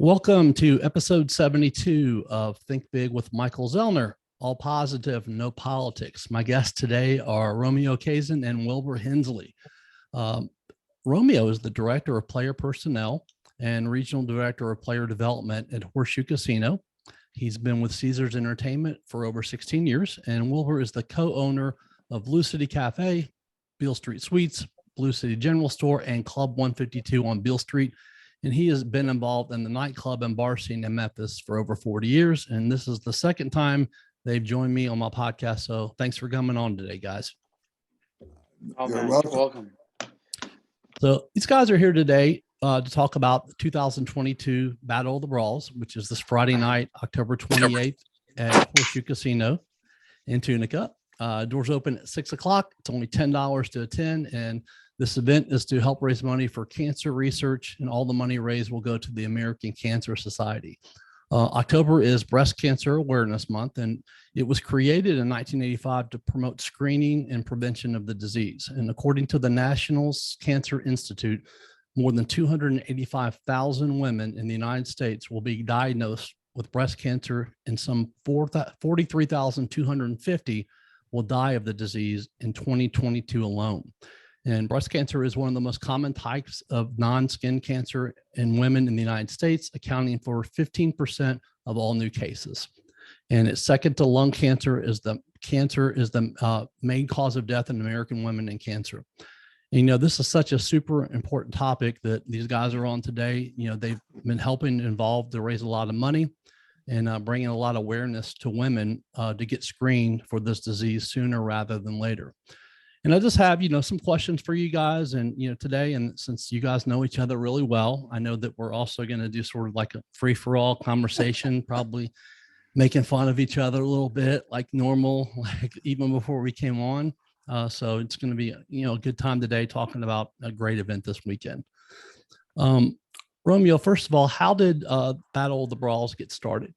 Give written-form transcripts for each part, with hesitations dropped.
Welcome to episode 72 of Think Big with Michael Zellner. All positive, no politics. My guests today are Romeo, Khazen, and Wilbur, Hensley. Romeo is the Director of Player Personnel and Regional Director of Player Development at Horseshoe Casino. He's been with Caesars Entertainment for over 16 years, and Wilbur is the co-owner of Blue City Cafe, Beale Street Suites, Blue City General Store, and Club 152 on Beale Street. And he has been involved in the nightclub and bar scene in Memphis for over 40 years. And this is the second time they've joined me on my podcast. So thanks for coming on today, guys. Oh, man, you're welcome. So these guys are here today to talk about the 2022 Battle of the Brawls, which is this Friday night, October 28th at Horseshoe Casino in Tunica. Doors open at 6 o'clock. It's only $10 to attend. And this event is to help raise money for cancer research, and all the money raised will go to the American Cancer Society. October is Breast Cancer Awareness Month, and it was created in 1985 to promote screening and prevention of the disease. And according to the National Cancer Institute, more than 285,000 women in the United States will be diagnosed with breast cancer, and some 43,250 will die of the disease in 2022 alone. And breast cancer is one of the most common types of non-skin cancer in women in the United States, accounting for 15% of all new cases. And it's second to lung cancer is the main cause of death in American women in cancer. And, this is such a super important topic that these guys are on today. They've been helping involved to raise a lot of money and bringing a lot of awareness to women to get screened for this disease sooner rather than later. And I just have, some questions for you guys. And, today, and since you guys know each other really well, I know that we're also going to do sort of like a free for all conversation, probably making fun of each other a little bit like normal, like even before we came on. So it's going to be, a good time today talking about a great event this weekend. Romeo, first of all, how did Battle of the Brawls get started?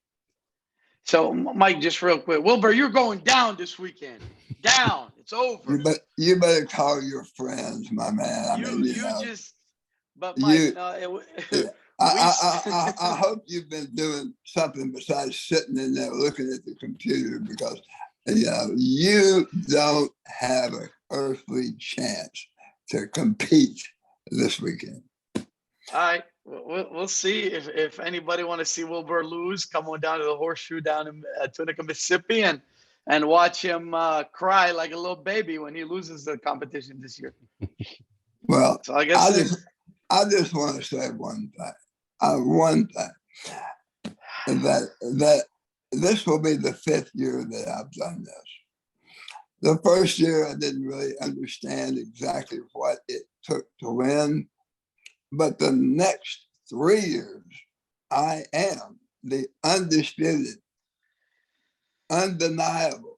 So, Mike, just real quick, Wilbur, you're going down this weekend. Down. It's over. You better call your friends, my man. But Mike, I hope you've been doing something besides sitting in there looking at the computer, because you don't have an earthly chance to compete this weekend. All right. We'll see if anybody want to see Wilbur lose. Come on down to the Horseshoe down in Tunica, Mississippi, and watch him cry like a little baby when he loses the competition this year. Well, so I guess I just want to say one thing. That this will be the fifth year that I've done this. The first year I didn't really understand exactly what it took to win. But the next 3 years, I am the undisputed, undeniable,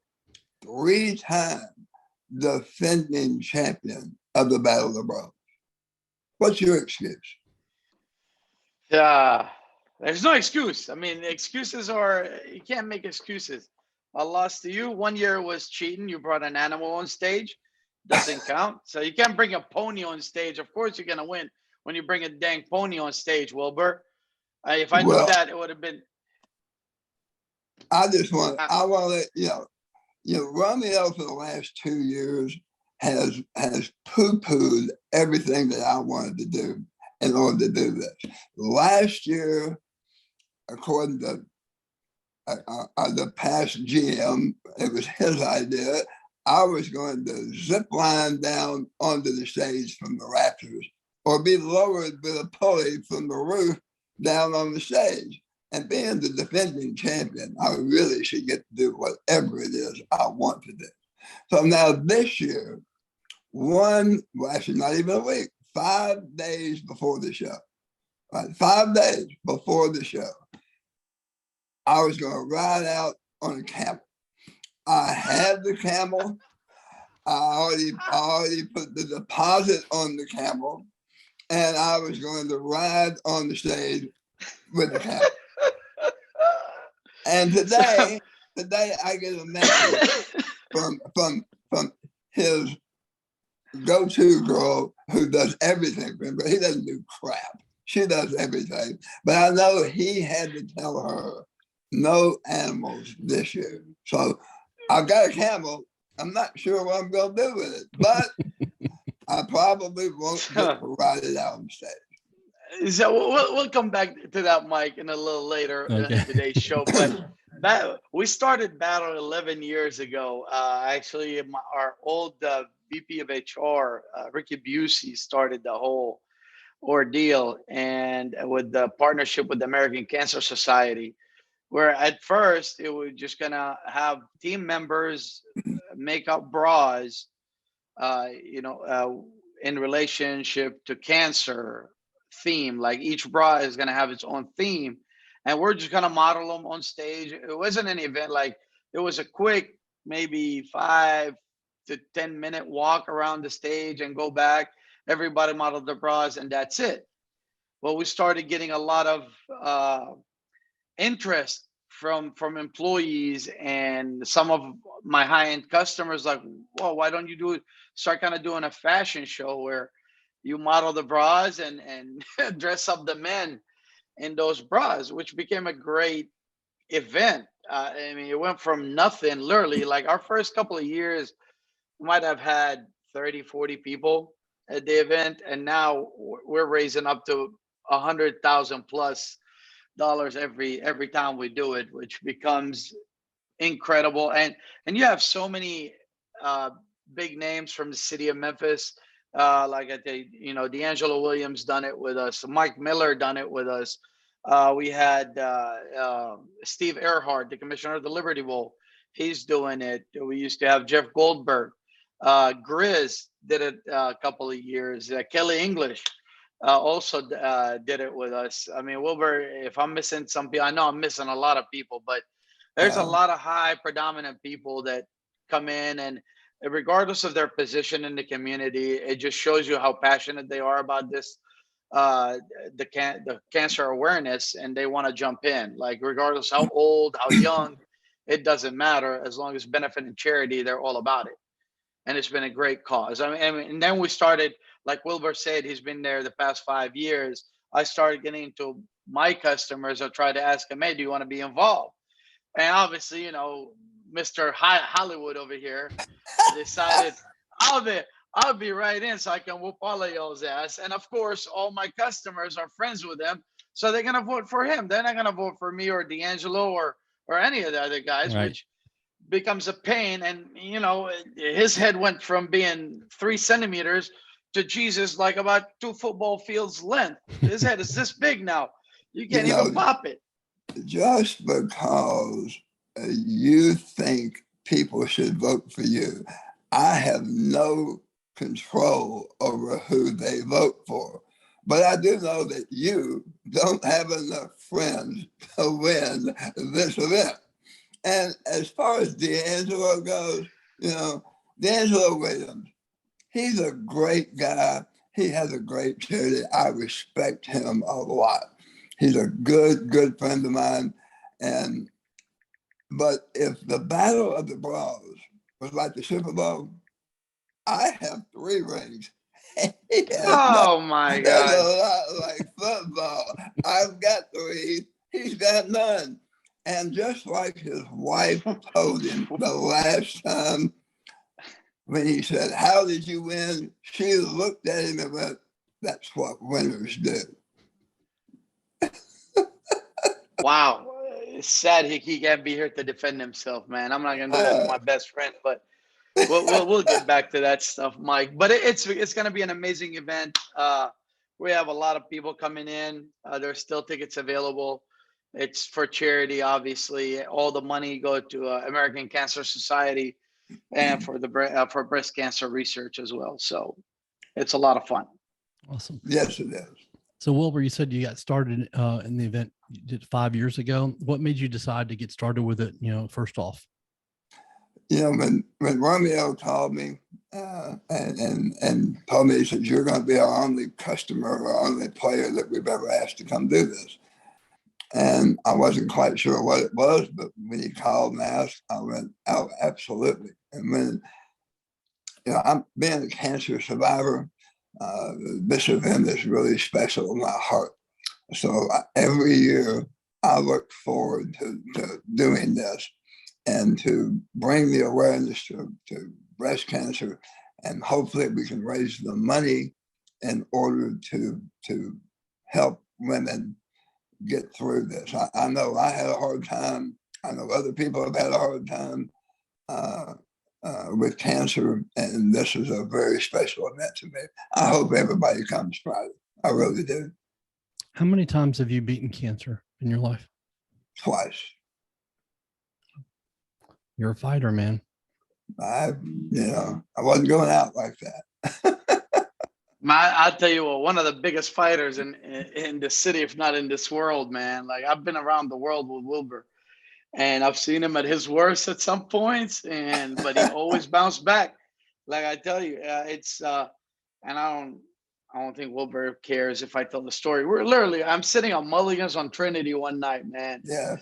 3-time defending champion of the Battle of the Brawls. What's your excuse? There's no excuse. I mean, excuses you can't make excuses. I lost to you. 1 year was cheating. You brought an animal on stage. Doesn't count. So you can't bring a pony on stage. Of course you're going to win when you bring a dang pony on stage, Wilbur. If I knew that, it would have been. I want to Romeo for the last 2 years has poo-pooed everything that I wanted to do in order to do this. Last year, according to the past GM, it was his idea. I was going to zip line down onto the stage from the rafters, or be lowered with a pulley from the roof down on the stage. And being the defending champion, I really should get to do whatever it is I want to do. So now this year, actually not even a week, 5 days before the show, right? 5 days before the show, I was going to ride out on a camel. I had the camel. I already put the deposit on the camel. And I was going to ride on the stage with the camel. And today I get a message from his go-to girl who does everything for him, but he doesn't do crap. she does everything. But I know he had to tell her no animals this year. So I've got a camel. I'm not sure what I'm going to do with it, but I probably won't get to ride it out on stage. So we'll come back to that, Mike, in a little later in today's show. But we started Battle 11 years ago. Actually, our old VP of HR, Ricky Busey, started the whole ordeal, and with the partnership with the American Cancer Society, where at first it was just gonna have team members make up bras, in relationship to cancer theme. Like each bra is gonna have its own theme, and we're just gonna model them on stage. It wasn't an event, like it was a quick, maybe 5 to 10 minute walk around the stage and go back. Everybody modeled their bras, and that's it. Well, we started getting a lot of interest from employees and some of my high-end customers, like, well, why don't you start kind of doing a fashion show where you model the bras and dress up the men in those bras, which became a great event. I mean, it went from nothing, literally, like our first couple of years, we might have had 30, 40 people at the event. And now we're raising up to 100,000 plus dollars every time we do it, which becomes incredible. And you have so many big names from the city of Memphis. Like I think, DeAngelo Williams done it with us. Mike Miller done it with us. We had Steve Earhart, the commissioner of the Liberty Bowl. He's doing it. We used to have Jeff Goldberg. Grizz did it a couple of years. Kelly English also did it with us. I mean, Wilbur, if I'm missing some people, I know I'm missing a lot of people, but there's a lot of high predominant people that come in, and regardless of their position in the community, it just shows you how passionate they are about this, the cancer awareness, and they want to jump in. Like regardless how old, how young, it doesn't matter. As long as benefit and charity, they're all about it. And it's been a great cause. I mean, and then we started, like Wilbur said, he's been there the past 5 years. I started getting into my customers. I tried to ask them, hey, do you want to be involved? And obviously, Mr. Hollywood over here decided I'll be right in so I can whoop all of y'all's ass. And of course, all my customers are friends with him, so they're gonna vote for him. They're not gonna vote for me or DeAngelo or any of the other guys, right, which becomes a pain. And his head went from being 3 centimeters to Jesus like about 2 football fields length. His head is this big now. You can't even pop it. Just because you think people should vote for you, I have no control over who they vote for. But I do know that you don't have enough friends to win this event. And as far as DeAngelo goes, DeAngelo Williams, he's a great guy. He has a great charity. I respect him a lot. He's a good friend of mine. But if the Battle of the Bras was like the Super Bowl, I have 3 rings. Oh my God. That's a lot like football. I've got 3. He's got none. And just like his wife told him the last time when he said, how did you win? She looked at him and went, that's what winners do. Wow. It's sad he can't be here to defend himself, man. I'm not going to do that to my best friend, but we'll get back to that stuff, Mike. But it's going to be an amazing event. We have a lot of people coming in. There's still tickets available. It's for charity, obviously. All the money go to American Cancer Society and for breast cancer research as well. So it's a lot of fun. Awesome. Yes, it is. So Wilbur, you said you got started in the event you did 5 years ago. What made you decide to get started with it? First off. When Romeo called me and told me, he said, you're going to be our only customer or only player that we've ever asked to come do this. And I wasn't quite sure what it was, but when he called and asked, I went, oh, absolutely. And when, I'm being a cancer survivor, this event is really special in my heart. So every year I look forward to doing this and to bring the awareness to breast cancer, and hopefully we can raise the money in order to help women get through this. I know I had a hard time. I know other people have had a hard time with cancer, and this is a very special event to me. I hope everybody comes Friday. I really do. How many times have you beaten cancer in your life? Twice. You're a fighter, man. I wasn't going out like that. I'll tell you what, one of the biggest fighters in the city, if not in this world, man. Like, I've been around the world with Wilbur, and I've seen him at his worst at some points, but he always bounced back. Like I tell you, and I don't think Wilbur cares if I tell the story. I'm sitting on Mulligan's on Trinity one night, man. Yeah.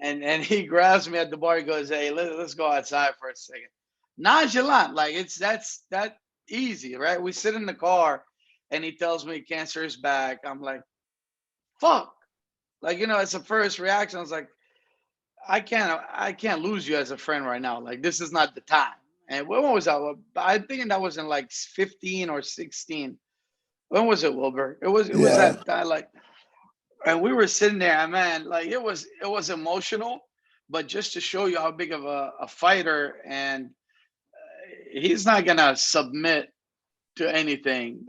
And he grabs me at the bar. He goes, "Hey, let's go outside for a second." Nonchalant, like that's that easy, right? We sit in the car, and he tells me cancer is back. I'm like, "Fuck!" Like, it's the first reaction. I was like, I can't lose you as a friend right now. Like, this is not the time. And when was that? I think that was in like 15 or 16. When was it, Wilbur? It was that time, like, and we were sitting there, and man, like it was emotional, but just to show you how big of a fighter, and he's not gonna submit to anything.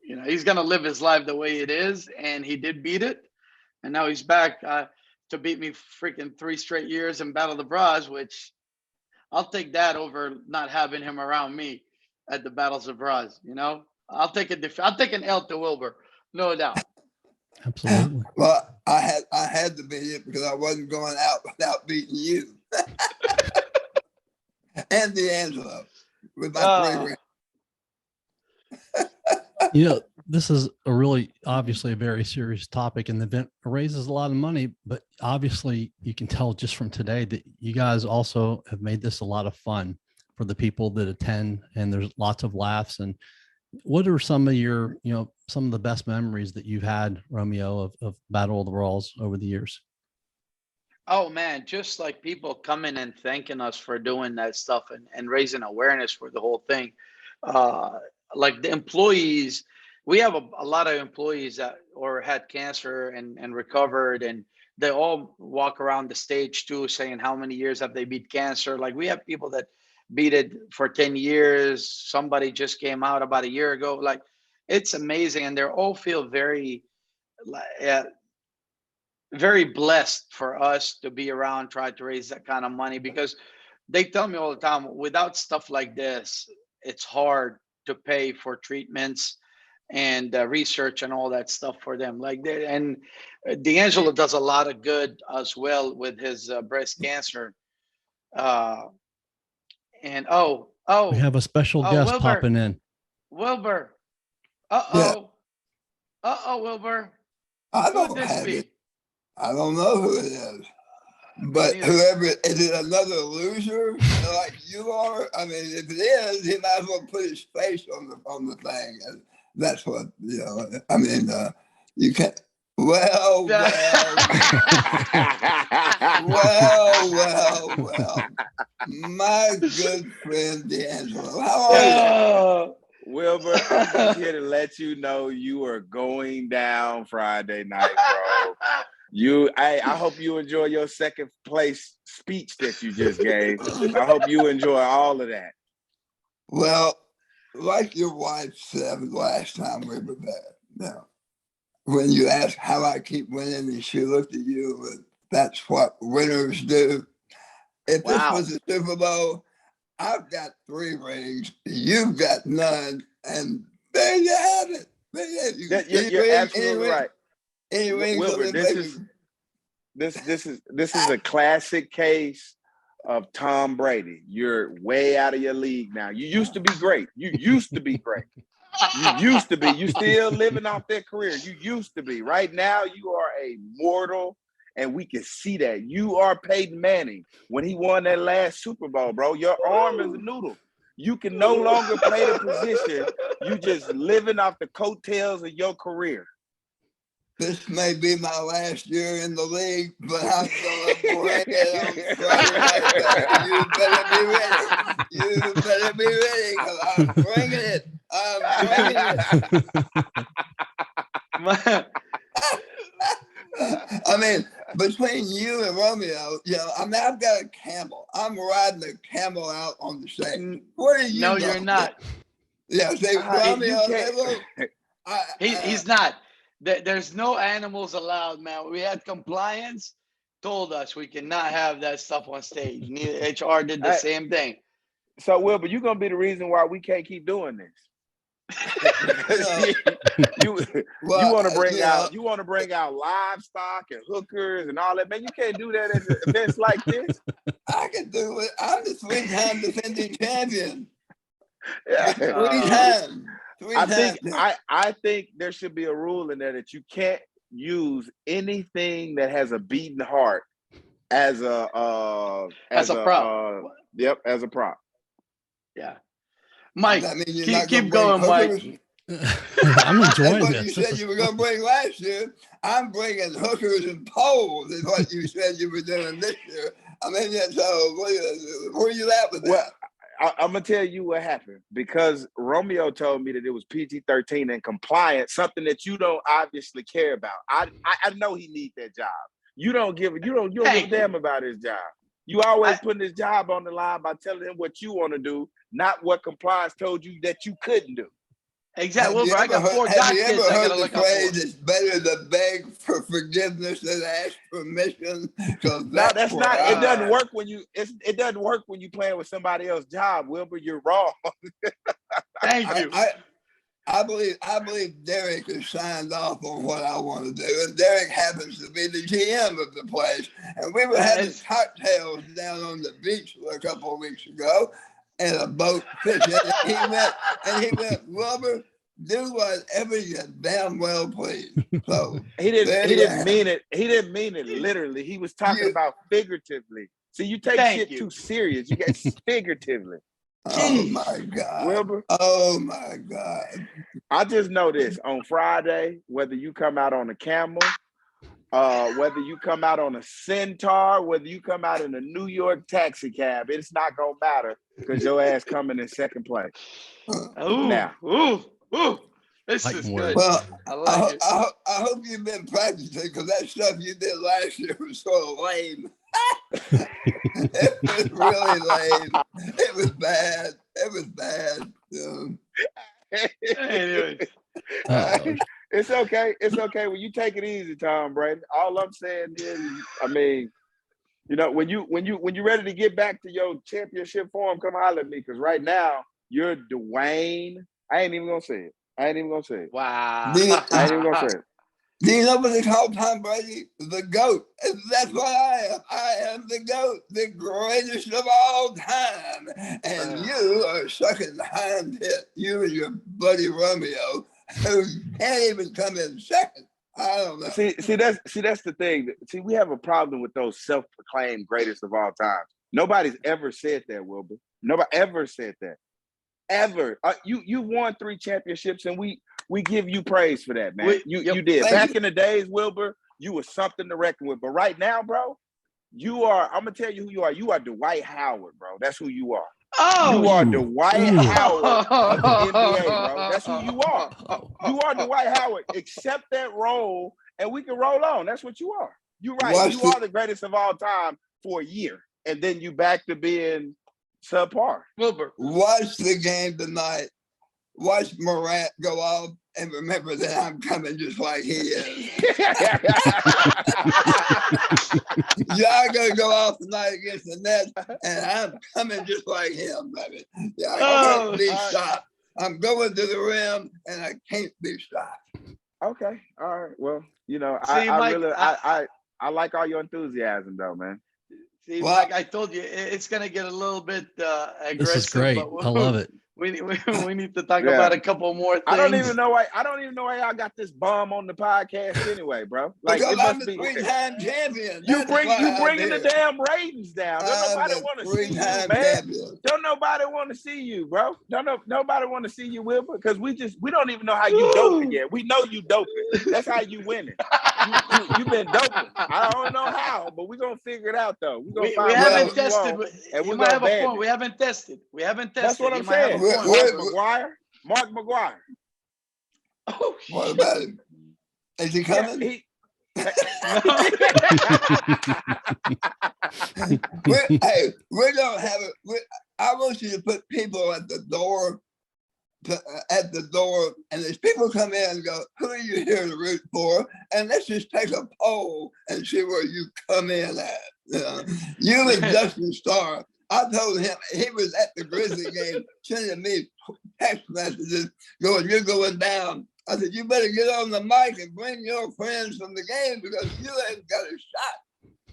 He's gonna live his life the way it is, and he did beat it, and now he's back to beat me freaking 3 straight years in Battle of the Bras, which I'll take that over not having him around me at the Battles of Bras. I'll take an L to Wilbur, no doubt. Absolutely. Well, I had to beat it because I wasn't going out without beating you. And DeAngelo with my 3 rings. This is obviously a very serious topic, and the event raises a lot of money, but obviously you can tell just from today that you guys also have made this a lot of fun for the people that attend, and there's lots of laughs. And what are some of your, some of the best memories that you've had, Romeo, of Battle of the Brawls over the years? Oh man, just like people coming and thanking us for doing that stuff and raising awareness for the whole thing. Like the employees, we have a lot of employees that had cancer and recovered, and they all walk around the stage too, saying how many years have they beat cancer. Like, we have people that beat it for 10 years. Somebody just came out about a year ago. Like, it's amazing, and they all feel very very blessed for us to be around, try to raise that kind of money, because they tell me all the time, without stuff like this, it's hard to pay for treatments and research and all that stuff for them. And DeAngelo does a lot of good as well with his breast cancer. And we have a special guest Wilbur, popping in. Wilbur. Wilbur. I don't have it. I don't know who it is. But whoever, is it another loser like you are? I mean, if it is, he might as well put his face on the thing. And that's what, I mean, you can't. Well. My good friend DeAngelo, how are you? Wilbur, I'm just here to let you know you are going down Friday night, bro. I hope you enjoy your second place speech that you just gave. I hope you enjoy all of that. Well, like your wife said last time we were there, when you asked how I keep winning, and she looked at you with, that's what winners do. If this was a Super Bowl, I've got 3 rings, you've got none, and there you have it. You're absolutely right. Any rings, Wilbur, this is a classic case of Tom Brady. You're way out of your league now. You used to be great. You used to be great. You used to be. You still living off that career. You used to be. Right now, you are a mortal, and we can see that. You are Peyton Manning when he won that last Super Bowl, bro. Your arm is a noodle. You can no longer play the position. You just living off the coattails of your career. this may be my last year in the league, but I'm gonna bring it on Friday. You better be ready, because I'm bringing it. I mean, between you and Romeo, I mean, I've got a camel. I'm riding a camel out on the stage. What are you? No, you're not. Yeah, say Romeo. He's not. There's no animals allowed, man. We had compliance told us we cannot have that stuff on stage. HR did the same thing. So, Wilbur, you're gonna be the reason why we can't keep doing this. you want to bring out livestock and hookers and all that, man. You can't do that at events like this. I can do it. I'm the 3-time defending champion. Yeah. 3 times. I think there should be a rule in there that you can't use anything that has a beating heart as a prop. As a prop. Yeah. Mike, keep going, Mike. I'm enjoying what this. You said you were going to bring last year. I'm bringing hookers and poles is what you said you were doing this year. I mean, so where are you at with that? Well, I'm going to tell you what happened, because Romeo told me that it was PG-13 and compliant, something that you don't obviously care about. I know he needs that job. You don't give a damn about his job. You always putting his job on the line by telling him what you want to do, not what compliance told you that you couldn't do. Exactly. Wilbur, I got 4 Have you kids ever I heard gotta the look up phrase, for. it's better to beg for forgiveness than ask permission? No, that's not. It doesn't work when it doesn't work when you playing with somebody else's job, Wilbur. You're wrong. Thank you. I believe Derek has signed off on what I want to do, and Derek happens to be the GM of the place. And we were having cocktails down on the beach a couple of weeks ago, and a boat fishing. And he went, Wilbur, do whatever you damn well please. So he didn't mean it. He didn't mean it literally. He was talking about figuratively. So you take shit too serious. You get figuratively. Oh my God, Wilbur. Oh my God. I just know this: on Friday, whether you come out on a camel, whether you come out on a centaur, whether you come out in a New York taxi cab, it's not gonna matter, because your ass coming in second place. This is good. Well, I like it. I hope you've been practicing, because that stuff you did last year was so lame. It was really lame. It was bad. Anyways. It's okay. It's okay. When you take it easy, Tom Brady. All I'm saying is, I mean, when you're ready to get back to your championship form, come holler at me, because right now you're Dwayne. I ain't even gonna say it. Wow. I ain't even gonna say it. Do you know what they call Tom Brady? The GOAT. And that's what I am. I am the GOAT, the greatest of all time. And you are sucking the hind hit. You and your buddy Romeo, who can't even come in second. I don't know. See, that's the thing. See, we have a problem with those self-proclaimed greatest of all time. Nobody's ever said that, Wilbur. Nobody ever said that. Ever. You won 3 championships, and we give you praise for that, man. You did. Back in the days, Wilbur, you were something to reckon with. But right now, bro, you are, I'm going to tell you who you are. You are Dwight Howard, bro. That's who you are. You are Dwight Howard of the NBA, bro. That's who you are. You are Dwight Howard. Accept that role, and we can roll on. That's what you are. You're right. You are the greatest of all time for a year, and then you back to being subpar. Wilbur, watch the game tonight. Watch Morant go off, and remember that I'm coming just like he is. Y'all gonna go off tonight against the Nets, and I'm coming just like him, baby. Yeah, I can't be stopped. I'm going to the rim, and I can't be stopped. Okay, all right. Well, Mike, I like all your enthusiasm, though, man. See, Mike, I told you it's gonna get a little bit aggressive. This is great. I love it. We need to talk Yeah. about a couple more things. I don't even know why y'all got this bomb on the podcast anyway, bro. Like Because it I'm must a be three-time champion. you That's why I'm bringing the here. damn ratings down. Don't I'm nobody a want to see you, three-time man. champion. Don't nobody want to see you, bro. Nobody want to see you, Wilbur, because we don't even know how you doping yet. We know you doping. That's how you winning. You been doping. I don't know how, but we're gonna figure it out though. We're gonna We find haven't whatever you tested. want, and You we're might gonna have a ban point. it. We haven't tested. That's what I'm You might have a saying. point. Mark McGuire. Oh, What shit. about him? Is he coming? No. Hey, we're gonna have it. I want you to put people at the door. At the door, and as people come in and go, who are you here to root for? And let's just take a poll and see where you come in at. You and Justin Starr. I told him he was at the Grizzly game sending me text messages going, "You're going down." I said, "You better get on the mic and bring your friends from the game because you ain't got a shot."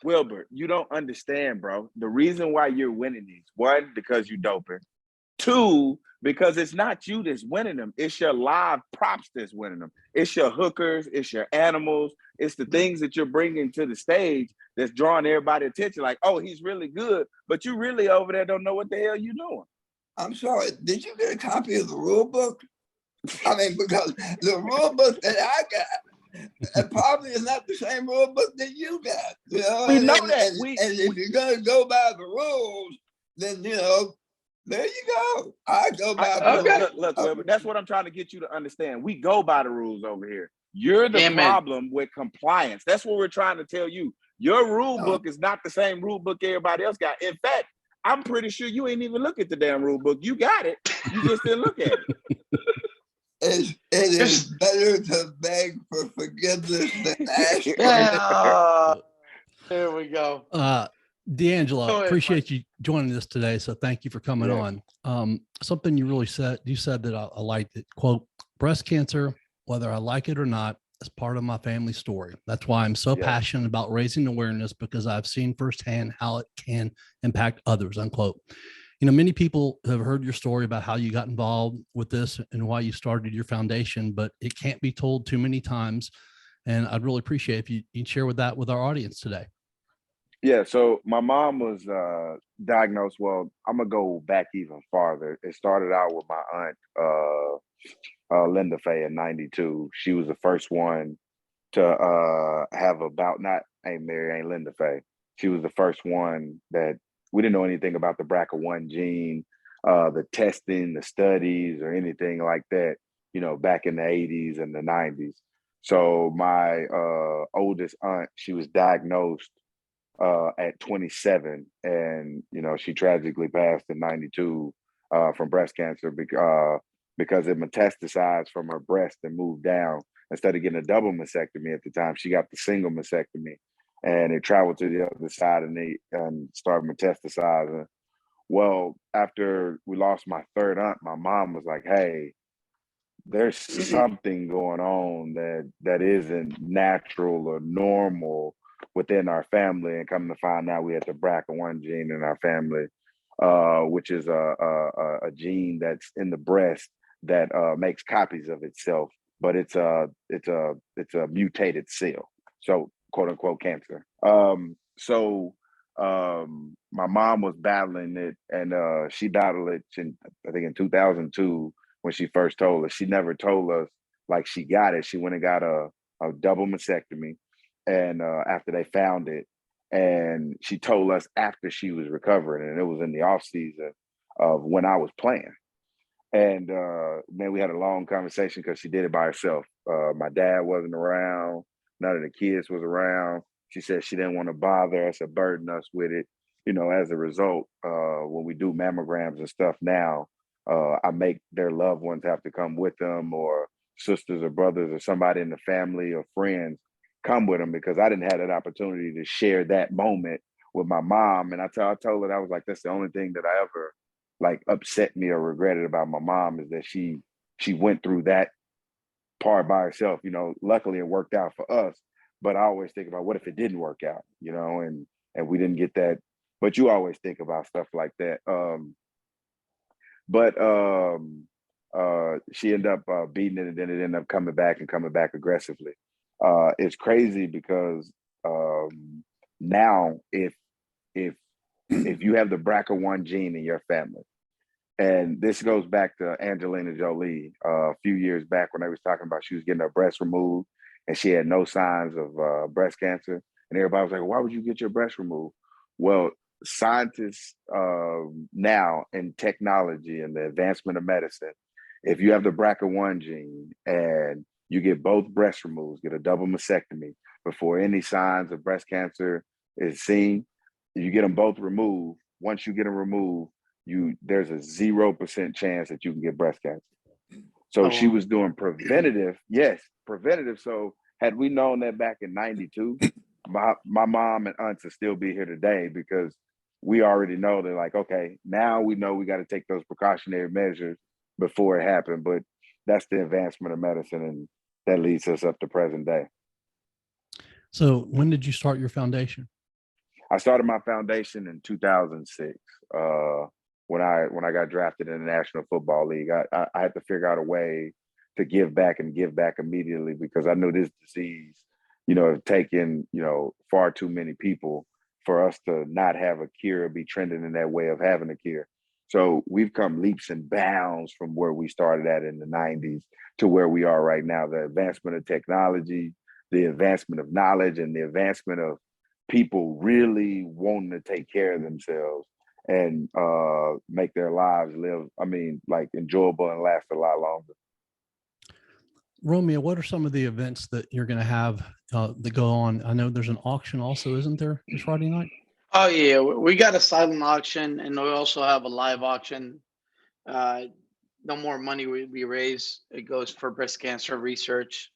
Wilbur, you don't understand, bro. The reason why you're winning these, one, because you doping. Two, because it's not you that's winning them. It's your live props that's winning them. It's your hookers. It's your animals. It's the things that you're bringing to the stage that's drawing everybody's attention. Like, oh, he's really good, but you really over there don't know what the hell you're doing. I'm sorry. Did you get a copy of the rule book? I mean, because the rule book that I got, it probably is not the same rule book that you got. You know, We know that. And if you're gonna go by the rules, then there you go. I go by the rules. Look, Wilbur, that's what I'm trying to get you to understand. We go by the rules over here. You're the problem with compliance. That's what we're trying to tell you. Your rule book is not the same rule book everybody else got. In fact, I'm pretty sure you ain't even look at the damn rule book. You got it. You just didn't look at it. It is better to beg for forgiveness than ask for There we go. DeAngelo, appreciate you joining us today. So thank you for coming on. Something you really said, that I liked it. Quote, breast cancer, whether I like it or not, is part of my family story. That's why I'm so passionate about raising awareness, because I've seen firsthand how it can impact others, unquote. Many people have heard your story about how you got involved with this and why you started your foundation, but it can't be told too many times. And I'd really appreciate if you'd share with our audience today. Yeah, so my mom was diagnosed. Well, I'm gonna go back even farther. It started out with my aunt, Linda Faye, in '92. She was the first one to have ain't Mary, ain't Linda Faye. She was the first one that we didn't know anything about the BRCA1 gene, the testing, the studies, or anything like that, back in the 80s and the 90s. So my oldest aunt, she was diagnosed at 27, and she tragically passed in '92 from breast cancer because it metastasized from her breast and moved down. Instead of getting a double mastectomy at the time, she got the single mastectomy, and it traveled to the other side and started metastasizing. Well, after we lost my third aunt, my mom was like, "Hey, there's something going on that isn't natural or normal within our family." And come to find out, we had the BRCA1 gene in our family, which is a gene that's in the breast that makes copies of itself, but it's a mutated cell, so quote unquote cancer. My mom was battling it, and she battled it I think in 2002 when she first told us. She never told us like she got it. She went and got a double mastectomy, and after they found it, and she told us after she was recovering, and it was in the off season of when I was playing. And man, we had a long conversation because she did it by herself. My dad wasn't around. None of the kids was around. She said she didn't want to bother us or burden us with it. As a result, when we do mammograms and stuff now, I make their loved ones have to come with them, or sisters or brothers or somebody in the family or friends come with them, because I didn't have that opportunity to share that moment with my mom. And I told her, I was like, that's the only thing that I ever like upset me or regretted about my mom, is that she went through that part by herself. Luckily it worked out for us, but I always think about what if it didn't work out, and we didn't get that. But you always think about stuff like that. But she ended up beating it, and then it ended up coming back aggressively. It's crazy because now if you have the BRCA1 gene in your family, and this goes back to Angelina Jolie a few years back when they was talking about she was getting her breast removed and she had no signs of breast cancer, and everybody was like, "Why would you get your breast removed?" Well, scientists now in technology and the advancement of medicine, if you have the BRCA1 gene and you get both breast removed, get a double mastectomy before any signs of breast cancer is seen, you get them both removed. Once you get them removed, there's a 0% chance that you can get breast cancer. So she was doing preventative. Yes, preventative. So had we known that back in 92, my mom and aunts would still be here today, because we already know that, like, okay, now we know we got to take those precautionary measures before it happened. But that's the advancement of medicine, and that leads us up to present day. So when did you start your foundation? I started my foundation in 2006. When I got drafted in the National Football League, I had to figure out a way to give back and give back immediately, because I knew this disease, have taken, far too many people for us to not have a cure or be trending in that way of having a cure. So we've come leaps and bounds from where we started at in the 90s to where we are right now. The advancement of technology, the advancement of knowledge, and the advancement of people really wanting to take care of themselves and make their lives enjoyable and last a lot longer. Romeo, what are some of the events that you're going to have that go on? I know there's an auction also, isn't there, this Friday night? Oh yeah, we got a silent auction, and we also have a live auction. The more money we raise, it goes for breast cancer research,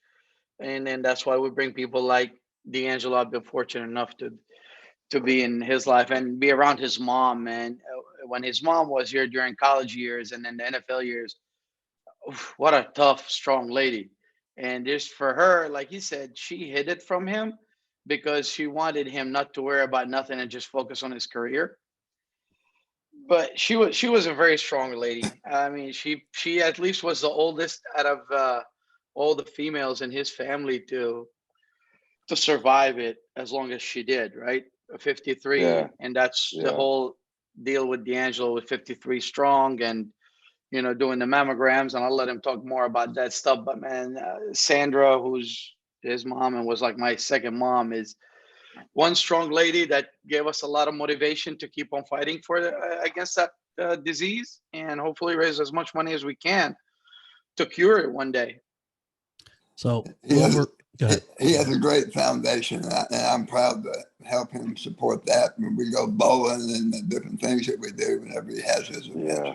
and then that's why we bring people like DeAngelo. I've been fortunate enough to be in his life and be around his mom. And when his mom was here during college years and then the NFL years, what a tough, strong lady. And just for her, like he said, she hid it from him because she wanted him not to worry about nothing and just focus on his career. But she was a very strong lady. I mean, she at least was the oldest out of all the females in his family to survive it as long as she did, right? 53, Yeah. and that's the whole deal with DeAngelo with 53 strong and doing the mammograms, and I'll let him talk more about that stuff. But man, Sandra, who's his mom and was like my second mom, is one strong lady that gave us a lot of motivation to keep on fighting for against that disease, and hopefully raise as much money as we can to cure it one day. So Wilbur, he has a great foundation, and I'm proud to help him support that when we go bowling and the different things that we do whenever he has his events. Yeah.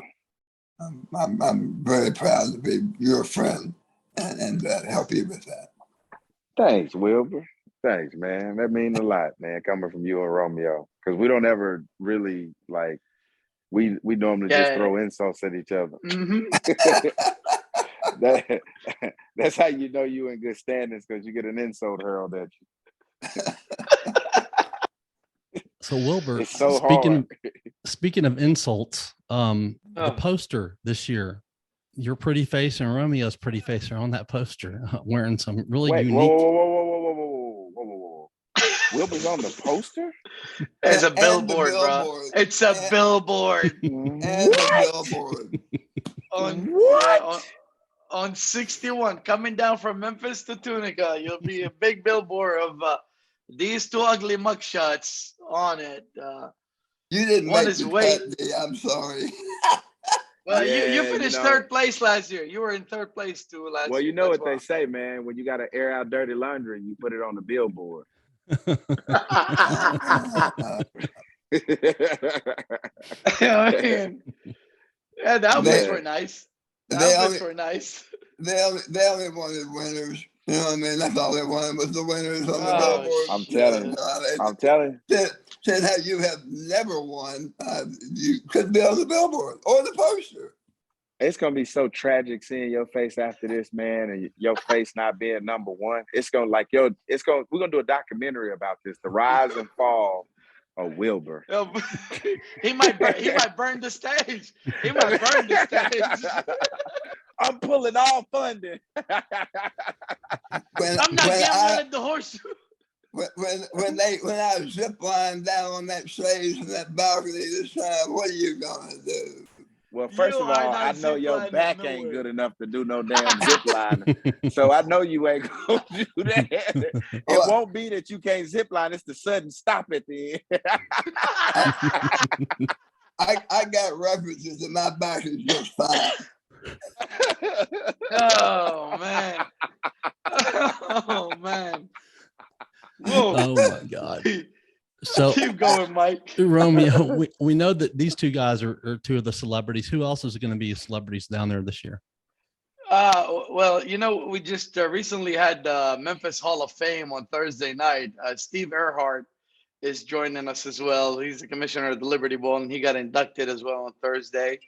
I'm very proud to be your friend and help you with that. Thanks, Wilbur. Thanks, man. That means a lot, man, coming from you and Romeo, because we don't ever really we normally just throw insults at each other. Mm-hmm. That's how you know you in good standings, because you get an insult hurled at you. So Wilbur, it's so speaking of insults, the poster this year, your pretty face and Romeo's pretty face are on that poster, wearing some really unique. Whoa. Wilbur's on the poster? It's a billboard, bro. It's a billboard. And a billboard. On 61, coming down from Memphis to Tunica, you'll be a big billboard of these two ugly mugshots on it. You didn't make the cut, D. I'm sorry. Well, you finished third place last year. You were in third place too last year. Well, you know what they say, man. When you got to air out dirty laundry, you put it on the billboard. Yeah, the outfits were nice. The were nice. They only wanted winners. You know what I mean? That's all they wanted was the winners on the billboard. I'm telling you. Said how you have never won. You couldn't be on the billboard or the poster. It's gonna be so tragic seeing your face after this, man, and your face not being number one. It's gonna we're gonna do a documentary about this, the rise and fall Oh, Wilbur. He might burn the stage. He might burn the stage. I'm pulling all funding. When I'm not gambling at the horseshoe. when I zip line down on that stage from that balcony this time, what are you gonna do? Well, first of all, I know your back ain't good enough to do no damn zip line. So I know you ain't gonna do that. It won't be that you can't zip line, it's the sudden stop at the end. I got references and my back is just fine. Oh man. Oh man. Whoa. Oh my God. So keep going, Mike. Romeo, we know that these two guys are two of the celebrities. Who else is going to be celebrities down there this year? Well, we just recently had Memphis Hall of Fame on Thursday night. Steve Earhart is joining us as well. He's the commissioner of the Liberty Bowl, and he got inducted as well on Thursday.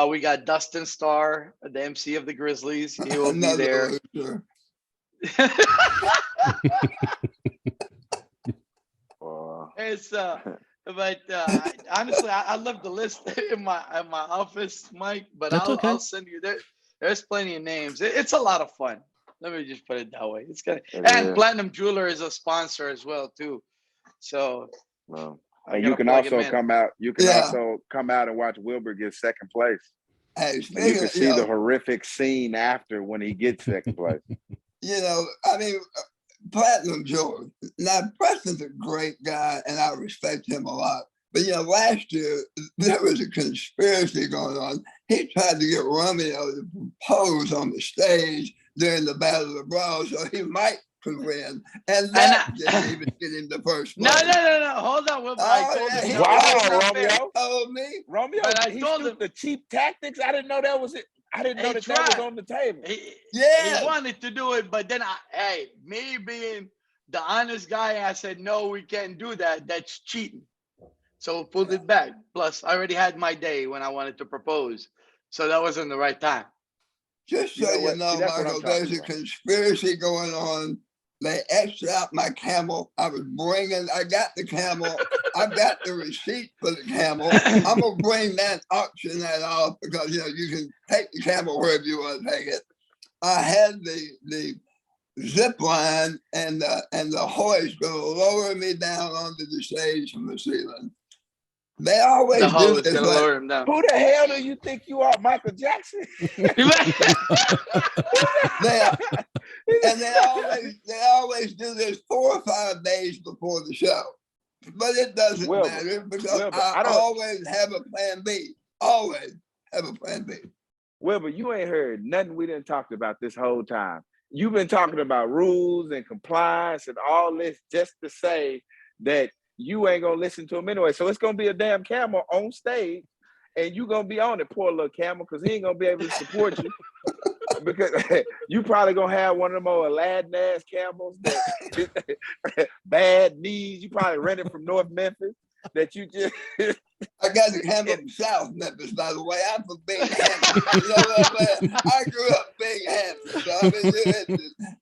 We got Dustin Starr, the MC of the Grizzlies. He will be there. It's but honestly, I left the list in my office, Mike. But I'll send you there. There's plenty of names. It's a lot of fun. Let me just put it that way. It's good. And Platinum Jeweler is a sponsor as well too. So, and you can also come out. You can also come out and watch Wilbur get second place. Hey, and you can see the horrific scene after when he gets second place. I mean, Platinum Jeweler. Now, Preston's a great guy, and I respect him a lot. But last year there was a conspiracy going on. He tried to get Romeo to propose on the stage during the Battle of the Brawls, so he might could win. And that didn't even get him the first place. No. Hold on, Wilbur. Romeo told me. Romeo, he told him the cheap tactics. I didn't know that was it. I didn't know that was on the table. He wanted to do it, but then me being the honest guy, I said, no, we can't do that. That's cheating. So pulled it back. Plus, I already had my day when I wanted to propose. So that wasn't the right time. Just so you know, Michael, there's a conspiracy going on. They etched out my camel. I got the camel. I got the receipt for the camel. I'm going to bring that, auction that off because, you can take the camel wherever you want to take it. I had the zip line and the hoist going to lower me down onto the stage from the ceiling. They always do this. Lower him down. Who the hell do you think you are, Michael Jackson? They always do this 4 or 5 days before the show. But it doesn't matter because I always have a plan B. Always have a plan B. Wilbur, you ain't heard nothing we didn't talk about this whole time. You've been talking about rules and compliance and all this just to say that you ain't gonna listen to him anyway. So it's gonna be a damn camel on stage, and you gonna be on it, poor little camel, because he ain't gonna be able to support you. Because you probably gonna have one of them old Aladdin ass camels that bad knees. You probably rented from North Memphis that you just. I got the camel from South Memphis, by the way. I'm from Big Hampton. You know what I'm saying? I grew up Big Hampton, so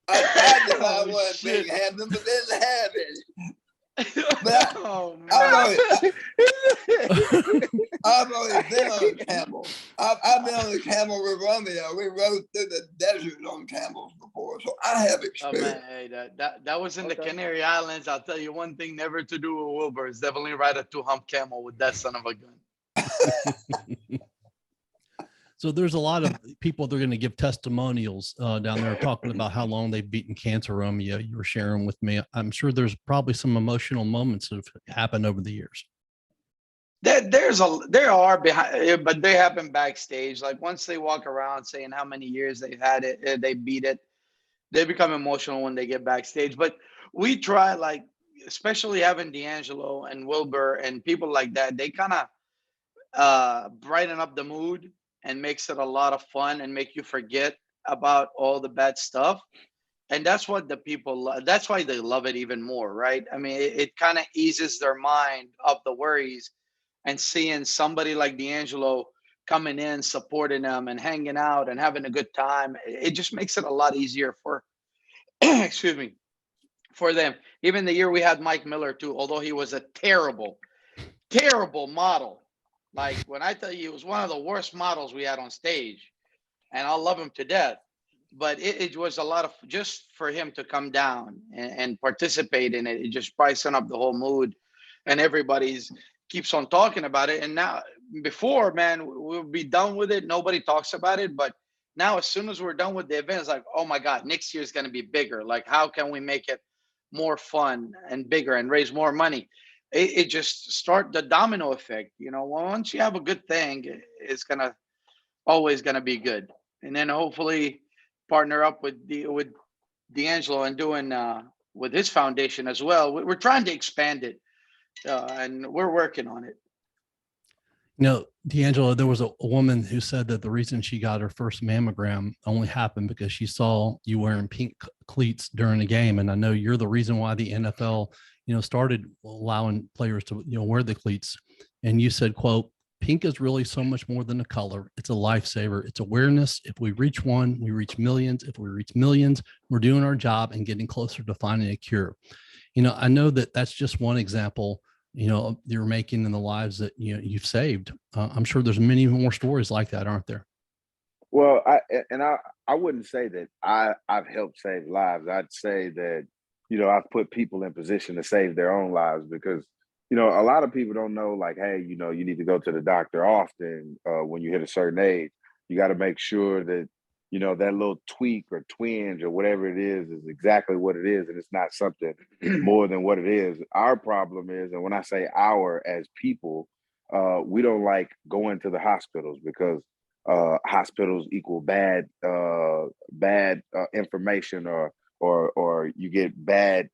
I tried to find one in Big Hampton, but didn't have any. But I've always been on a camel. I've been on a camel with Romeo. We rode through the desert on camels before, so I have experience. Oh man, that was in the Canary Islands. I'll tell you one thing never to do with Wilbur is definitely ride a 2-hump camel with that son of a gun. So there's a lot of people that are going to give testimonials down there talking about how long they've beaten cancer. Romeo, you were sharing with me. I'm sure there's probably some emotional moments that have happened over the years. There are behind, but they happen backstage. Like once they walk around saying how many years they've had it, they beat it. They become emotional when they get backstage. But we try, like, especially having DeAngelo and Wilbur and people like that, they kind of brighten up the mood and makes it a lot of fun and make you forget about all the bad stuff. And that's what the people, that's why they love it even more, right? I mean, it kind of eases their mind of the worries, and seeing somebody like DeAngelo coming in, supporting them and hanging out and having a good time, it just makes it a lot easier for, excuse me, for them. Even the year we had Mike Miller too, although he was a terrible, terrible model. Like when I tell you, he was one of the worst models we had on stage, and I love him to death. But it was a lot of just for him to come down and participate in it. It just brightened up the whole mood, and everybody's keeps on talking about it. And now, before, man, we'll be done with it. Nobody talks about it, but now as soon as we're done with the event, it's like, oh my God, next year is going to be bigger. Like, how can we make it more fun and bigger and raise more money? It just start the domino effect. You know, once you have a good thing, it's gonna always gonna be good. And then hopefully partner up with DeAngelo and doing with his foundation as well. We're trying to expand it, and we're working on it. You know, DeAngelo, there was a woman who said that the reason she got her first mammogram only happened because she saw you wearing pink cleats during a game. And I know you're the reason why the NFL, you know, started allowing players to, you know, wear the cleats. And you said, quote, pink is really so much more than a color. It's a lifesaver. It's awareness. If we reach one, we reach millions. If we reach millions, we're doing our job and getting closer to finding a cure. You know, I know that that's just one example, you know, you're making in the lives that, you know, you've saved. I'm sure there's many more stories like that, aren't there? Well, I wouldn't say that I've helped save lives. I'd say that, you know, I've put people in position to save their own lives because, you know, a lot of people don't know, like, hey, you know, you need to go to the doctor often when you hit a certain age. You got to make sure that, you know, that little tweak or twinge or whatever it is exactly what it is. And it's not something more than what it is. Our problem is, and when I say our as people, we don't like going to the hospitals because hospitals equal bad information or you get bad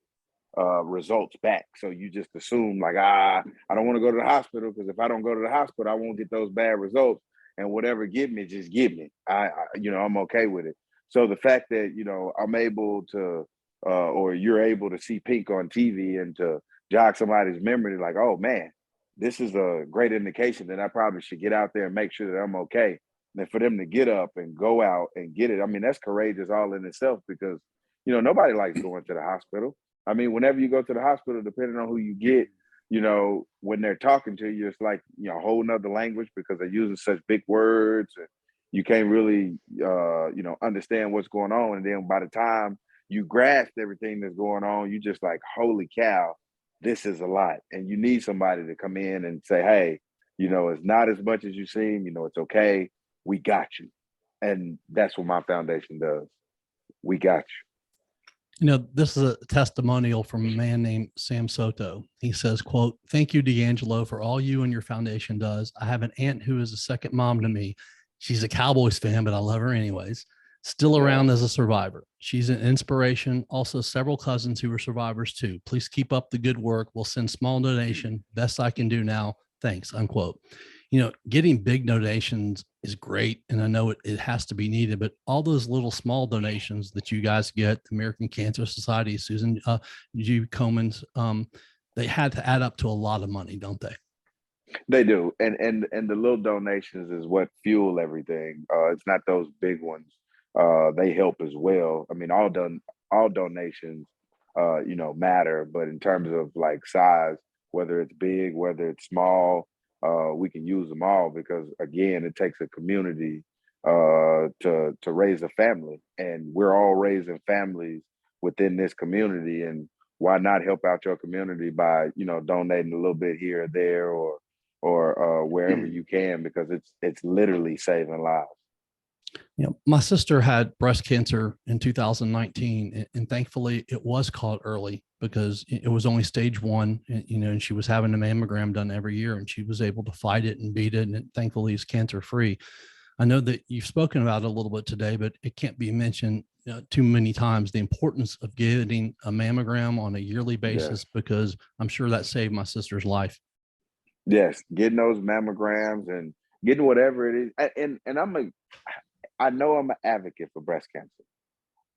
results back. So you just assume like, I don't want to go to the hospital because if I don't go to the hospital, I won't get those bad results. And whatever give me, just give me. I you know, I'm okay with it. So the fact that, you know, I'm able to, or you're able to see pink on TV and to jog somebody's memory, like, oh man, this is a great indication that I probably should get out there and make sure that I'm okay. And for them to get up and go out and get it, I mean, that's courageous all in itself because, you know, nobody likes going to the hospital. I mean, whenever you go to the hospital, depending on who you get, you know, when they're talking to you, it's like, you know, a whole nother language because they're using such big words and you can't really, you know, understand what's going on. And then by the time you grasp everything that's going on, you just like, holy cow, this is a lot. And you need somebody to come in and say, hey, you know, it's not as much as you seem, you know, it's okay. We got you. And that's what my foundation does. We got you. You know, this is a testimonial from a man named Sam Soto. He says, quote, thank you, DeAngelo, for all you and your foundation does. I have an aunt who is a second mom to me. She's a Cowboys fan, but I love her anyways. Still around as a survivor. She's an inspiration. Also, several cousins who are survivors too. Please keep up the good work. We'll send small donation. Best I can do now. Thanks, unquote. You know, getting big donations is great. And I know it has to be needed, but all those little small donations that you guys get, the American Cancer Society, Susan G. Komen's, they had to add up to a lot of money, don't they? They do. And the little donations is what fuel everything. It's not those big ones. They help as well. I mean, all donations, you know, matter, but in terms of like size, whether it's big, whether it's small, we can use them all because again, it takes a community to raise a family, and we're all raising families within this community. And why not help out your community by, you know, donating a little bit here or there or wherever you can, because it's literally saving lives. You know, my sister had breast cancer in 2019, and thankfully it was caught early because it was only stage 1, and, you know, and she was having a mammogram done every year, and she was able to fight it and beat it, and thankfully is cancer free. I know that you've spoken about it a little bit today, but it can't be mentioned too many times, the importance of getting a mammogram on a yearly basis, because I'm sure that saved my sister's life. Yes, getting those mammograms and getting whatever it is. And I know I'm an advocate for breast cancer,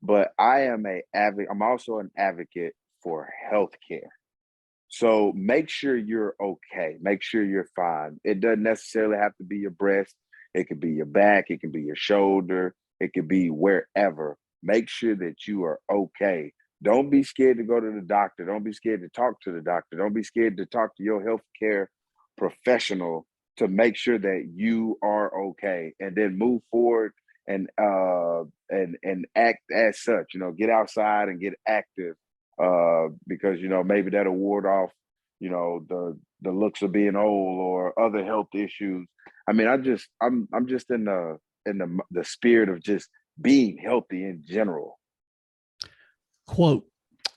but I'm also an advocate for healthcare. So make sure you're okay. Make sure you're fine. It doesn't necessarily have to be your breast. It could be your back. It can be your shoulder. It could be wherever. Make sure that you are okay don't be scared to go to the doctor. Don't be scared to talk to the doctor. Don't be scared to talk to your healthcare professional to make sure that you are okay, and then move forward and act as such. Get outside and get active, because maybe that'll ward off the looks of being old or other health issues. I mean, I'm just in the spirit of just being healthy in general. Quote,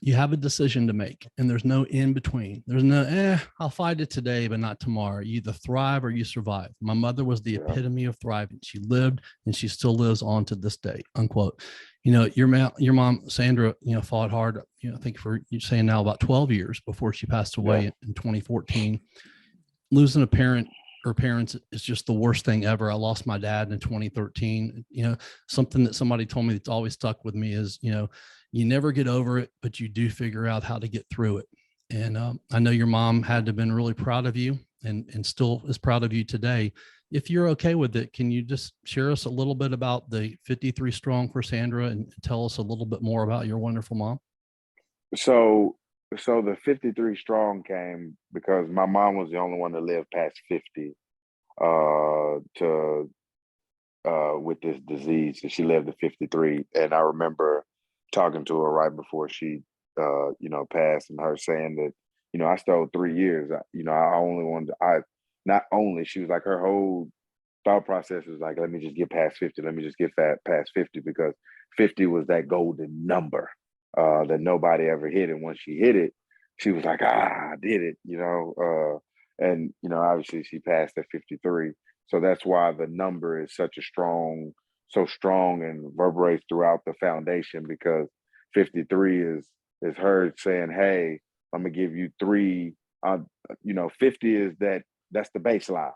you have a decision to make and there's no in between. There's no, I'll fight it today, but not tomorrow. You either thrive or you survive. My mother was the epitome of thriving. She lived and she still lives on to this day, unquote. Your mom, Sandra, fought hard, I think you're saying now about 12 years before she passed away in 2014. Losing a parent or parents is just the worst thing ever. I lost my dad in 2013. Something that somebody told me that's always stuck with me is, you never get over it, but you do figure out how to get through it. And I know your mom had to have been really proud of you and still is proud of you today. If you're okay with it, can you just share us a little bit about the 53 Strong for Sandra and tell us a little bit more about your wonderful mom? So the 53 Strong came because my mom was the only one that lived past 50 with this disease. And she lived to 53. And I remember talking to her right before she, passed, and her saying that, I stole 3 years. I only wanted she was like, her whole thought process was like, let me just get past 50. Let me just get past 50, because 50 was that golden number that nobody ever hit. And once she hit it, she was like, I did it, and, obviously she passed at 53. So that's why the number is so strong and reverberates throughout the foundation, because 53 is her saying, hey, I'm gonna give you 3. 50 is that's the baseline,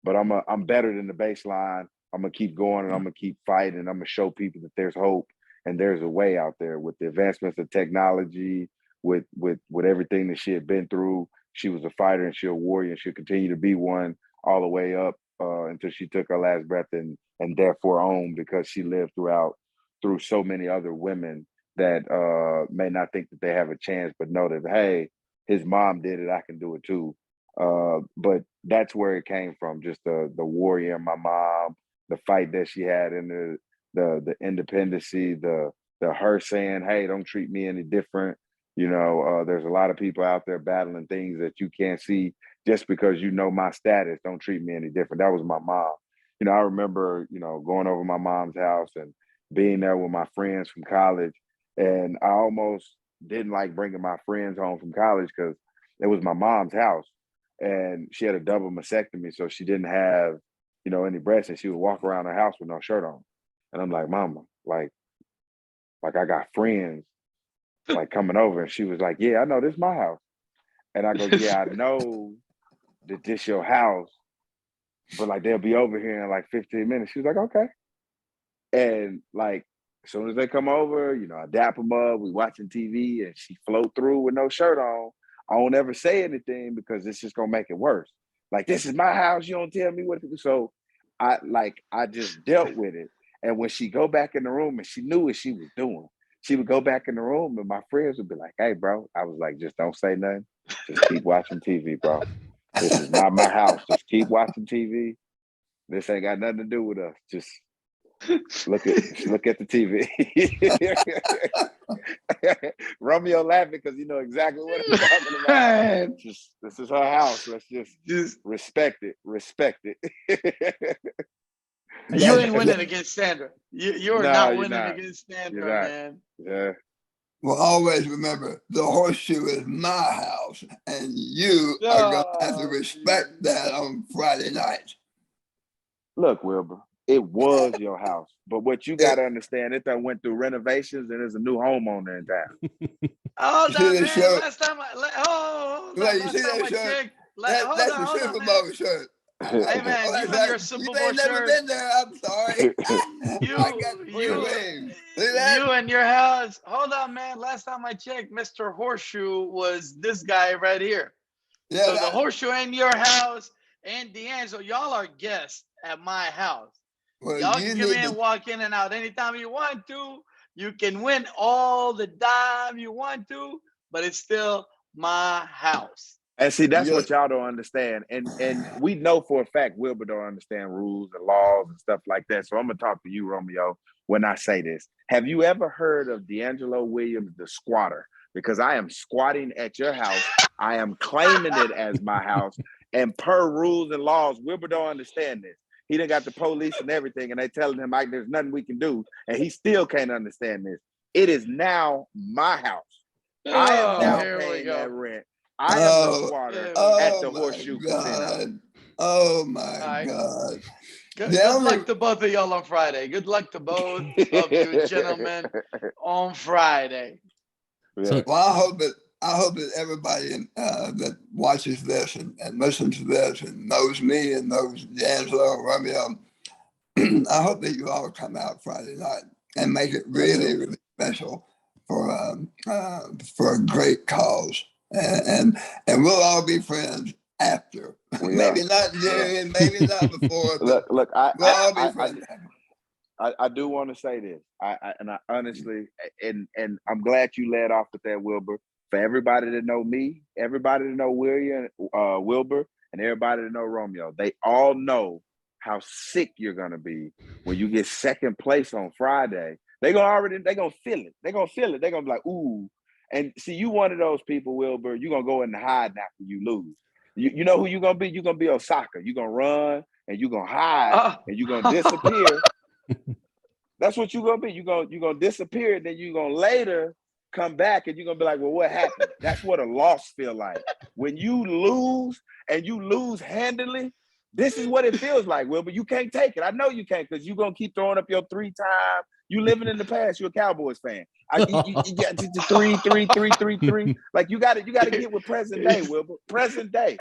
but I'm better than the baseline. I'm gonna keep going and I'm gonna keep fighting. I'm gonna show people that there's hope and there's a way out there. With the advancements of technology, with everything that she had been through, she was a fighter and she's a warrior, and she'll continue to be one all the way up until she took her last breath and therefore owned, because she lived through so many other women that may not think that they have a chance, but know that, hey, his mom did it, I can do it too. But that's where it came from, just the warrior in my mom, the fight that she had in the independency, the her saying, hey, don't treat me any different. There's a lot of people out there battling things that you can't see. Just because my status, don't treat me any different. That was my mom. I remember, going over my mom's house and being there with my friends from college. And I almost didn't like bringing my friends home from college because it was my mom's house. And she had a double mastectomy, so she didn't have, any breasts, and she would walk around her house with no shirt on. And I'm like, Mama, like I got friends like coming over. And she was like, yeah, I know, this is my house. And I go, yeah, I know that this your house, but like they'll be over here in like 15 minutes. She was like, okay. And like, as soon as they come over, I dap them up, we watching TV, and she float through with no shirt on. I won't ever say anything because it's just gonna make it worse. Like, this is my house, you don't tell me what to do. So I just dealt with it. And when she go back in the room and she knew what she was doing, she would go back in the room and my friends would be like, hey, bro. I was like, just don't say nothing. Just keep watching TV, bro. This is not my house. Just keep watching TV. This ain't got nothing to do with us. Just look at the TV. Romeo laughing because you know exactly what I'm talking about. This is her house. Let's just respect it. Respect it. You ain't winning against Sandra. You are not winning against Sandra, man. Yeah. Well, always remember, the horseshoe is my house, and you are going to have to respect that on Friday night. Look, Wilbur, it was your house, but what you got to understand, it done went through renovations, and there's a new homeowner in town. Hold on, man. Last time that's the Super Bowl shirt. Hey, man, you and your Super Bowl shirt. You ain't never been there. I'm sorry. You and your house. Hold on, man. Last time I checked, Mr. Horseshoe was this guy right here. Yeah, so the horseshoe in your house and DeAngelo, y'all are guests at my house. Well, y'all can come in, walk in and out anytime you want to. You can win all the dime you want to, but it's still my house. And see, that's Yeah. what y'all don't understand. And we know for a fact Wilbur don't understand rules and laws and stuff like that. So I'm gonna talk to you, Romeo, when I say this. Have you ever heard of DeAngelo Williams, the squatter? Because I am squatting at your house. I am claiming it as my house. And per rules and laws, Wilbur don't understand this. He done got the police and everything, and they telling him like there's nothing we can do, and he still can't understand this. It is now my house. I am now Here we paying go. that rent. I am the squatter at the Oh my Horseshoe Casino. God. Oh my right. God. Good The only- luck to both of y'all on Friday. Good luck to both of you gentlemen on Friday. So- Well, I hope that everybody that watches this and listens to this and knows me and knows DeAngelo, Romeo, I hope that you all come out Friday night and make it really, really special for a great cause. And we'll all be friends after. Maybe not during, maybe not before, but Look, we'll all be friends. I do want to say this. I honestly, and I'm glad you led off with that, Wilbur. For everybody to know me, everybody to know Wilbur, and everybody to know Romeo, they all know how sick you're gonna be when you get second place on Friday. They're gonna feel it. They're gonna feel it. They're gonna be like, ooh. And see, you one of those people, Wilbur, you're gonna go in the hide after you lose. You know who you're gonna be? You're gonna be Osaka. You're gonna run and you're gonna hide and you're gonna disappear. That's what you're gonna be. You're gonna disappear, and then you're gonna later come back and you're gonna be like, well, what happened? That's what a loss feel like. When you lose and you lose handily, this is what it feels like, Wilbur. You can't take it. I know you can't, because you're gonna keep throwing up your 3-time. You living in the past. You're a Cowboys fan. You got to 3. Like you got to get with present day, Wilbur. Present day.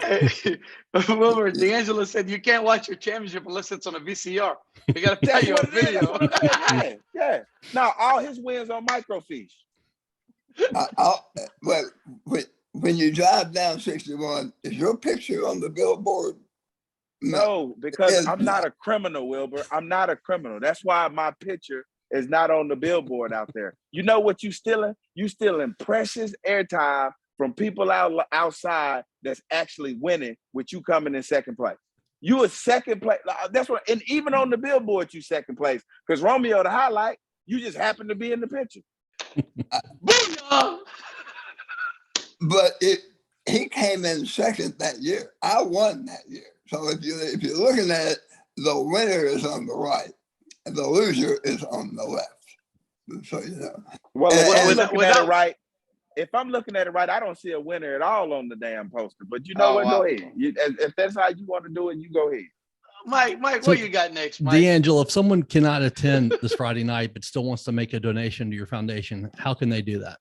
Wilbur, DeAngelo said you can't watch your championship unless it's on a VCR. We got to tell you a video. Yeah. Now all his wins on microfiche. When you drive down 61, is your picture on the billboard? No, because I'm not a criminal, Wilbur. I'm not a criminal. That's why my picture is not on the billboard out there. You know what you stealing? You stealing precious airtime from people outside that's actually winning with you coming in second place. You a second place. That's what, and even on the billboard, you second place. Because Romeo, the highlight, you just happen to be in the picture. But he came in second that year. I won that year. So if you're looking at it, the winner is on the right and the loser is on the left. So you know. Well, if I'm looking at it right, I don't see a winner at all on the damn poster. But you know what? Wow. Go ahead. If that's how you want to do it, you go ahead. Mike, So, what you got next, Mike? DeAngelo, if someone cannot attend this Friday night but still wants to make a donation to your foundation, how can they do that?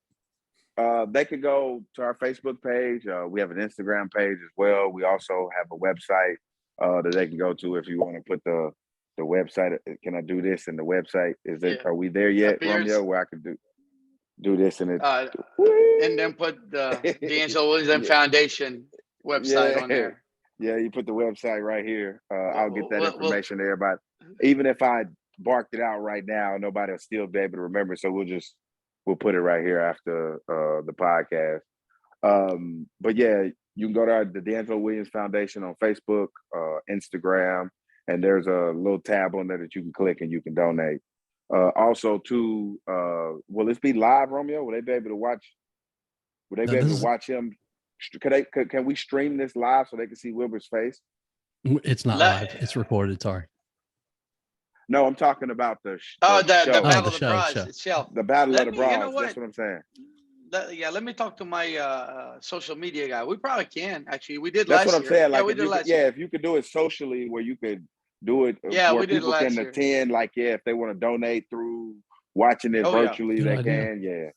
They could go to our Facebook page. We have an Instagram page as well. We also have a website that they can go to if you want to put the website. Can I do this? And the website is it? Are we there yet, Romeo? Where I could do this and it, and then put the DeAngelo Williams Foundation website on there. Yeah, you put the website right here. I'll get that information to everybody. Even if I barked it out right now, nobody will still be able to remember. So we'll put it right here after the podcast. But yeah, you can go to the DeAngelo Williams Foundation on Facebook, Instagram, and there's a little tab on there that you can click and you can donate. Also, too, will this be live, Romeo? Will they be able to watch? Will they be able to watch him? Can we stream this live so they can see Wilbur's face? It's not live. It's recorded. Sorry. No, I'm talking about the Battle the of the Bras. The Battle of the Bras. That's what I'm saying. Let me talk to my social media guy. We probably can, actually. We did last year. That's what I'm saying. Like, we did last year. If you could do it socially, where you could do it, where we did people can attend. Like, if they want to donate through watching it virtually, they can.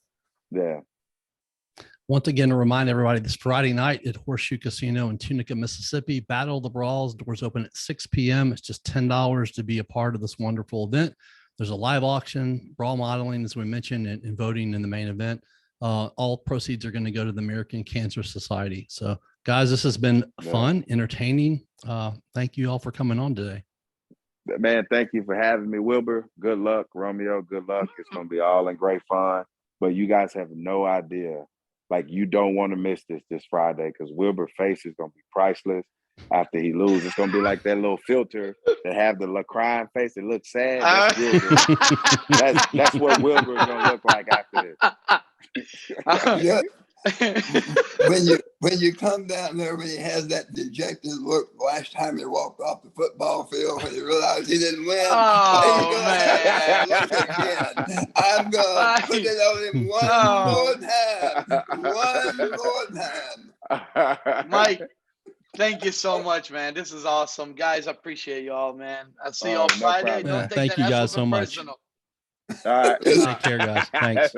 Yeah. Once again, to remind everybody, this Friday night at Horseshoe Casino in Tunica, Mississippi, Battle of the Bras. Doors open at 6 p.m. It's just $10 to be a part of this wonderful event. There's a live auction, brawl modeling, as we mentioned, and voting in the main event. All proceeds are going to go to the American Cancer Society. So, guys, this has been fun, entertaining. Thank you all for coming on today. Man, thank you for having me, Wilbur. Good luck, Romeo. Good luck. It's gonna be all in great fun. But you guys have no idea. Like, you don't want to miss this Friday, because Wilbur's face is gonna be priceless after he loses. It's gonna be like that little filter that have the crying face that looks sad. That's Wilbur. That's what Wilbur is gonna look like after this. Yeah. When you come down there, when he has that dejected look last time he walked off the football field, when he realized he didn't win, Oh, man. Look again. I'm gonna put it on him one more time. Mike, thank you so much, man. This is awesome. Guys, I appreciate you all, man. I'll see you all No Friday. problem. Don't Yeah, take thank that you guys S so much. personal. All right. Take care, guys. Thanks.